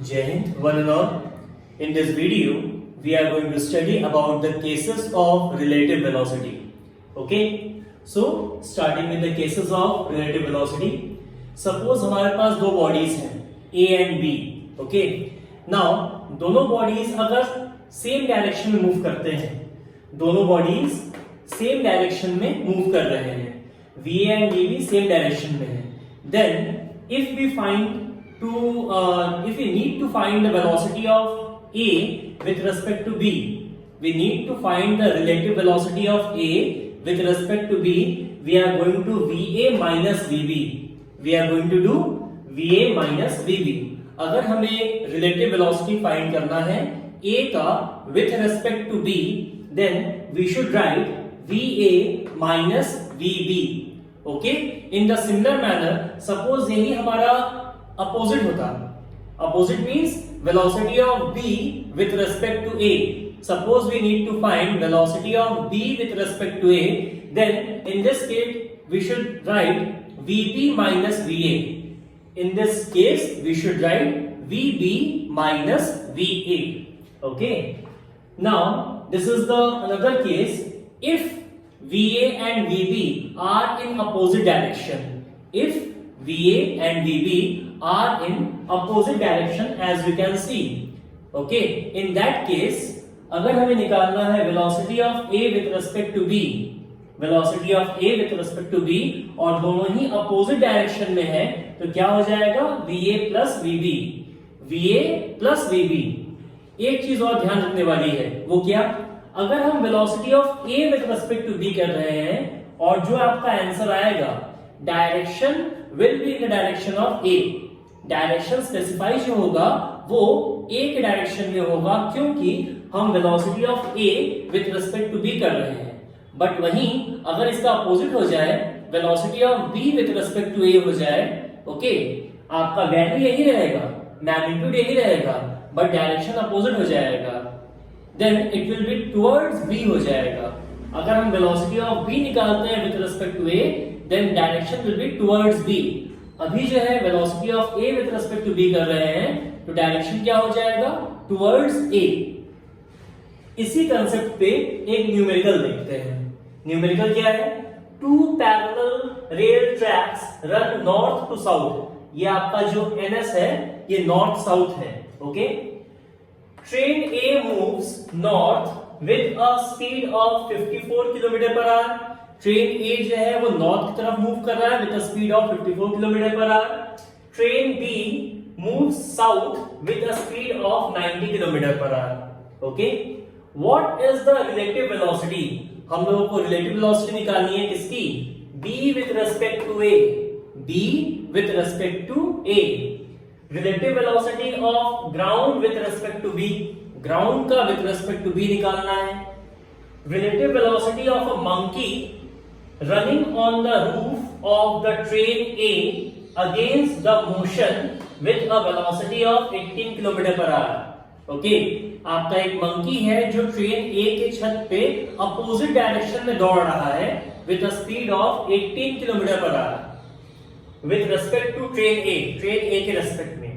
Jai Hind, one and all. In this video, we are going to study about the cases of relative velocity. Okay? So, starting with the cases of relative velocity. Suppose हमारे पास दो bodies हैं, A and B. Okay? Now, दोनों bodies अगर same direction में move करते हैं, दोनों bodies same direction में move कर रहे हैं, VA and DB same direction में हैं. Then, if we need to find the velocity of A with respect to B, we need to find the relative velocity of A with respect to B. We are going to VA minus VB. We are going to do VA minus VB. अगर हमें relative velocity find करना है A का with respect to B, then we should write VA minus VB. Okay? In the similar manner, suppose यही हमारा opposite होता. Opposite means velocity of B with respect to A. Suppose we need to find velocity of B with respect to A, then in this case we should write VB minus VA. In this case we should write VB minus VA. Okay. Now this is the another case. If VA and VB are in opposite direction. If VA and VB are in opposite direction as we can see. Okay. In that case, अगर हमें निकालना है velocity of A with respect to B, velocity of A with respect to B और दोनों ही opposite direction में है, तो क्या हो जाएगा VA plus VB. VA plus VB. एक चीज और ध्यान रखने वाली है, वो क्या? अगर हम velocity of A with respect to B कर रहे हैं और जो आपका आंसर आएगा, direction will be in the direction of A. Direction specify जो होगा वो A के डायरेक्शन में होगा क्योंकि हम velocity of A with respect to B कर रहे हैं. बट वहीं अगर इसका अपोजिट हो जाए, velocity of B with respect to A हो जाए, ओके, आपका वैल्यू यही रहेगा, मैग्नीट्यूड यही रहेगा, बट डायरेक्शन अपोजिट हो जाएगा, then it will be towards B हो जाएगा. अगर हम वेलोसिटी ऑफ B निकालते हैं with respect to A, then direction will be towards B. अभी जो है velocity of A with respect to B कर रहे हैं, तो डायरेक्शन क्या हो जाएगा? Towards A. इसी कंसेप्ट पे एक न्यूमेरिकल देखते हैं. न्यूमेरिकल क्या है? Two parallel rail tracks run north to south. ये आपका जो NS है ये नॉर्थ साउथ है. Okay. Train A moves north with a speed of 54 kilometre per hour. Train A जो है वो नॉर्थ की तरफ मूव कर रहा है with a speed of 54 kilometre per hour. Train B moves south with a speed of 90 kilometre per our. Okay. What is the relative velocity? हम लोगों को relative velocity निकालनी है किसकी? B with respect to A. B with respect to A. Relative velocity of ground with respect to B. Ground का with respect to B निकालना है. Relative velocity of a monkey running on the roof of the train A against the motion with a velocity of 18 kilometre per our. Okay. आपका एक monkey है जो train A के छत पे opposite direction में दौड़ रहा है with a speed of 18 kilometre per hour with respect to train A के रिस्पेक्ट में.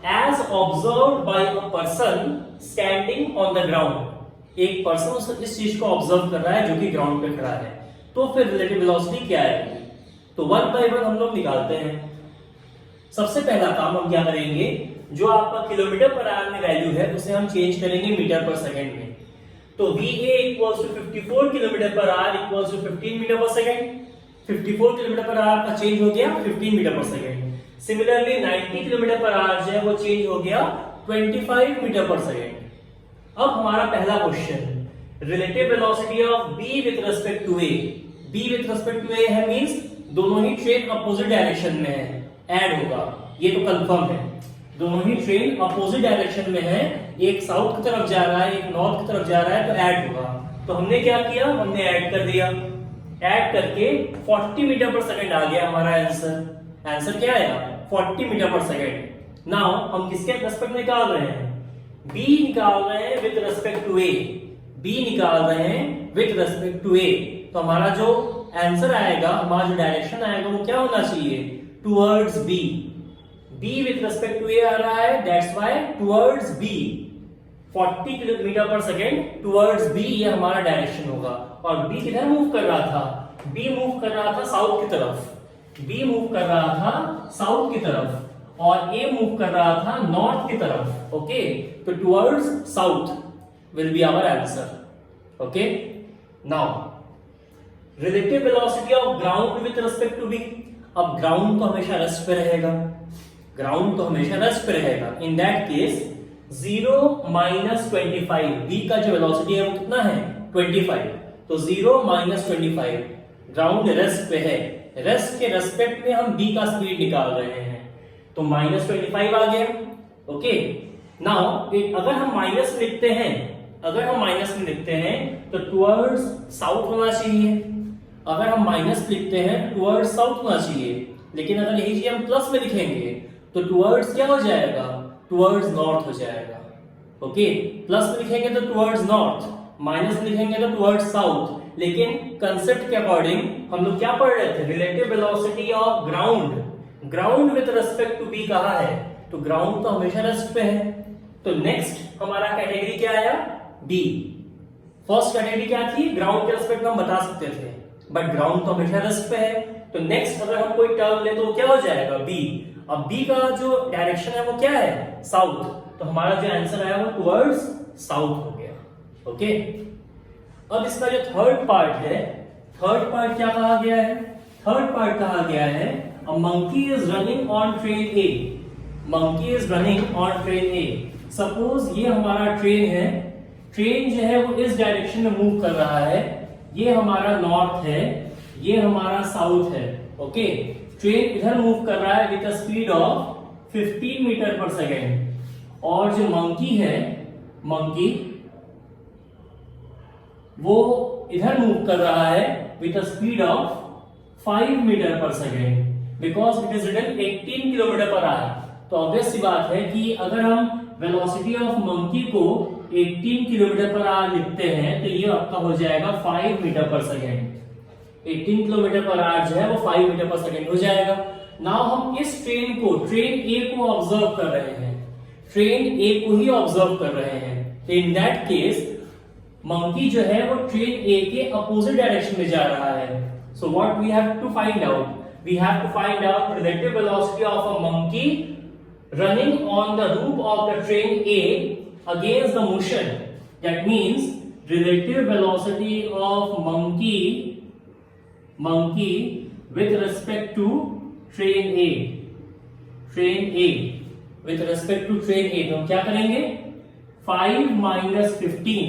As observed by a person standing on the ground. एक पर्सन इस चीज को ऑब्जर्व कर रहा है जो कि ग्राउंड पे खड़ा है. तो फिर रिलेटिव वेलोसिटी क्या है? तो वन बाय वन हम लोग निकालते हैं. सबसे पहला काम हम क्या करेंगे, जो आपका किलोमीटर पर आवर में वैल्यू है उसे हम चेंज करेंगे मीटर पर सेकंड में. तो VA equals to 54 kilometre per hour equals to 15 metre per second. 54 kilometre per hour का चेंज हो गया 15 metre per second. Similarly 90 kilometre per hour जो है वो चेंज हो गया 25 मीटर पर सेकंड. अब हमारा पहला question, relative velocity of B with respect to A. B with respect to A है मींस दोनों ही ट्रेन अपोजिट डायरेक्शन में है, ऐड होगा, ये तो कंफर्म है. दोनों ही ट्रेन अपोजिट डायरेक्शन में है, एक साउथ की तरफ जा रहा है एक नॉर्थ की तरफ जा रहा है, तो ऐड होगा. तो हमने क्या किया, हमने ऐड कर दिया. ऐड करके 40 मीटर पर सेकंड आ गया हमारा आंसर. आंसर क्या आया? 40 मीटर पर सेकंड. नाउ हम किसके रिस्पेक्ट में निकाल रहे हैं? B निकाल रहे हैं with respect to A. B निकाल रहे हैं विद रिस्पेक्ट टू A. तो हमारा जो आंसर आएगा, हमारा जो डायरेक्शन आएगा वो क्या होना चाहिए? Towards B. b with respect to a आ रहा है, that's why towards b 40 kilometre per second towards b ये हमारा डायरेक्शन होगा। और b किधर मूव कर रहा था? b मूव कर रहा था साउथ की तरफ, b मूव कर रहा था साउथ की तरफ और a मूव कर रहा था नॉर्थ की तरफ। ओके, तो towards south will be our answer. Okay, now relative velocity of ground with respect to b। अब ग्राउंड तो हमेशा रेस्ट पे रहेगा, ग्राउंड तो हमेशा रेस्ट पे रहेगा। इन दैट केस 0 - 25, b का जो वेलोसिटी है वो कितना है? 25। तो 0 - 25, ग्राउंड रेस्ट पे है, रेस्ट के रेस्पेक्ट में हम b का स्पीड निकाल रहे हैं, तो -25 आ गया। ओके, नाउ अगर हम माइनस में लिखते हैं, अगर हम माइनस में लिखते हैं तो टुवर्ड्स साउथ होना चाहिए। अगर हम माइनस लिखते हैं तो टुवर्ड्स साउथ होना चाहिए, लेकिन अगर यही चीज हम प्लस में लिखेंगे तो टुवर्ड्स क्या हो जाएगा? टुवर्ड्स नॉर्थ हो जाएगा। ओके, प्लस में लिखेंगे तो टुवर्ड्स नॉर्थ, माइनस में लिखेंगे तो टुवर्ड्स साउथ। लेकिन कंसेप्ट के अकॉर्डिंग हम लोग क्या पढ़ रहे थे? Relative velocity of ground, ground with respect to B कहा है, तो ग्राउंड तो हमेशा रेस्ट पे है। तो नेक्स्ट हमारा कैटेगरी क्या आया? बी। फर्स्ट कैटेगरी क्या थी? ग्राउंड के रिस्पेक्ट में हम बता सकते थे, बट ग्राउंड तो हमेशा रेस्ट पे है। तो नेक्स्ट अगर हम कोई टर्म ले तो वो क्या हो जाएगा? बी। अब बी का जो डायरेक्शन है वो क्या है? साउथ। तो हमारा जो आंसर आया वो टुवर्ड्स साउथ हो गया। ओके, अब इसका जो थर्ड पार्ट है, थर्ड पार्ट क्या कहा गया है? थर्ड पार्ट कहा गया है a monkey is running on train A. Monkey is running on train A. Suppose ये हमारा ट्रेन है, ट्रेन जो है वो इस डायरेक्शन में मूव कर रहा है, ये हमारा नॉर्थ है, ये हमारा साउथ है। ओके, ट्रेन इधर मूव कर रहा है with a speed of 15 metre per second, और जो मंकी है, मंकी वो इधर मूव कर रहा है with a speed of 5 metre per second, because it is written 18 kilometre per hour. तो ऑब्वियस सी बात है कि अगर हम वेलोसिटी ऑफ मंकी को 18 किलोमीटर पर आवर लिखते हैं तो ये आपका हो जाएगा 5 metre per second. 18 kilometre per hour जो है वो 5 मीटर पर सेकेंड हो जाएगा। नाउ हम इस ट्रेन को, ट्रेन ए को ऑब्जर्व कर रहे हैं, ट्रेन ए को ही ऑब्जर्व कर रहे हैं। तो इन दैट केस मंकी जो है वो ट्रेन ए के अपोजिट डायरेक्शन में जा रहा है। So what we have to find out? We have to find out relative velocity of a monkey running on the route of the train A against the motion. That means relative velocity of monkey with respect to train A, train A with respect to train A, तो हम क्या करेंगे? 5 - 15,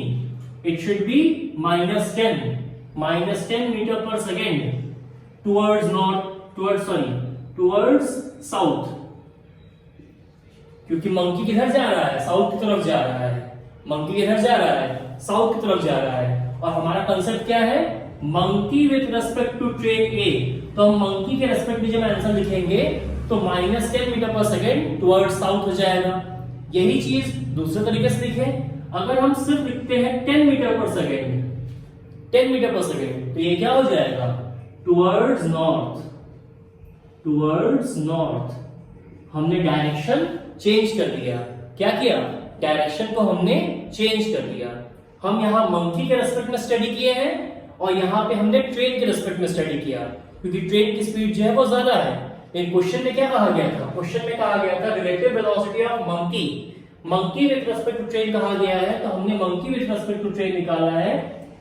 it should be -10, -10 metre per second towards north, towards south, क्योंकि monkey किधर जा रहा है? South की तरफ जा रहा है। मंकी किधर जा रहा है? साउथ की तरफ जा रहा है। और हमारा कंसेप्ट क्या है? Monkey with respect to train A. तो हम मंकी के रेस्पेक्ट में जब आंसर लिखेंगे तो -10 metre per second towards south हो जाएगा। यही चीज दूसरे तरीके से लिखें, अगर हम सिर्फ लिखते हैं 10 metre per second, 10 metre per second, तो ये क्या हो जाएगा? Towards north, towards north. हमने डायरेक्शन चेंज कर दिया। क्या किया? डायरेक्शन को हमने चेंज कर दिया। हम यहाँ मंकी के रेस्पेक्ट में स्टडी किए हैं और यहाँ पे हमने ट्रेन के रेस्पेक्ट में स्टडी किया, क्योंकि ट्रेन की स्पीड जो है वो ज्यादा है। इन क्वेश्चन में क्या कहा गया था? क्वेश्चन में कहा गया था relative velocity of monkey, monkey with respect to train कहा गया है, तो हमने monkey with respect to train निकाला है।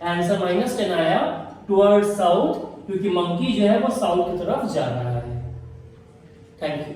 आंसर -10 आया टुवर्ड्स साउथ, क्योंकि मंकी जो है वो साउथ की तरफ जा रहा है। Thank you.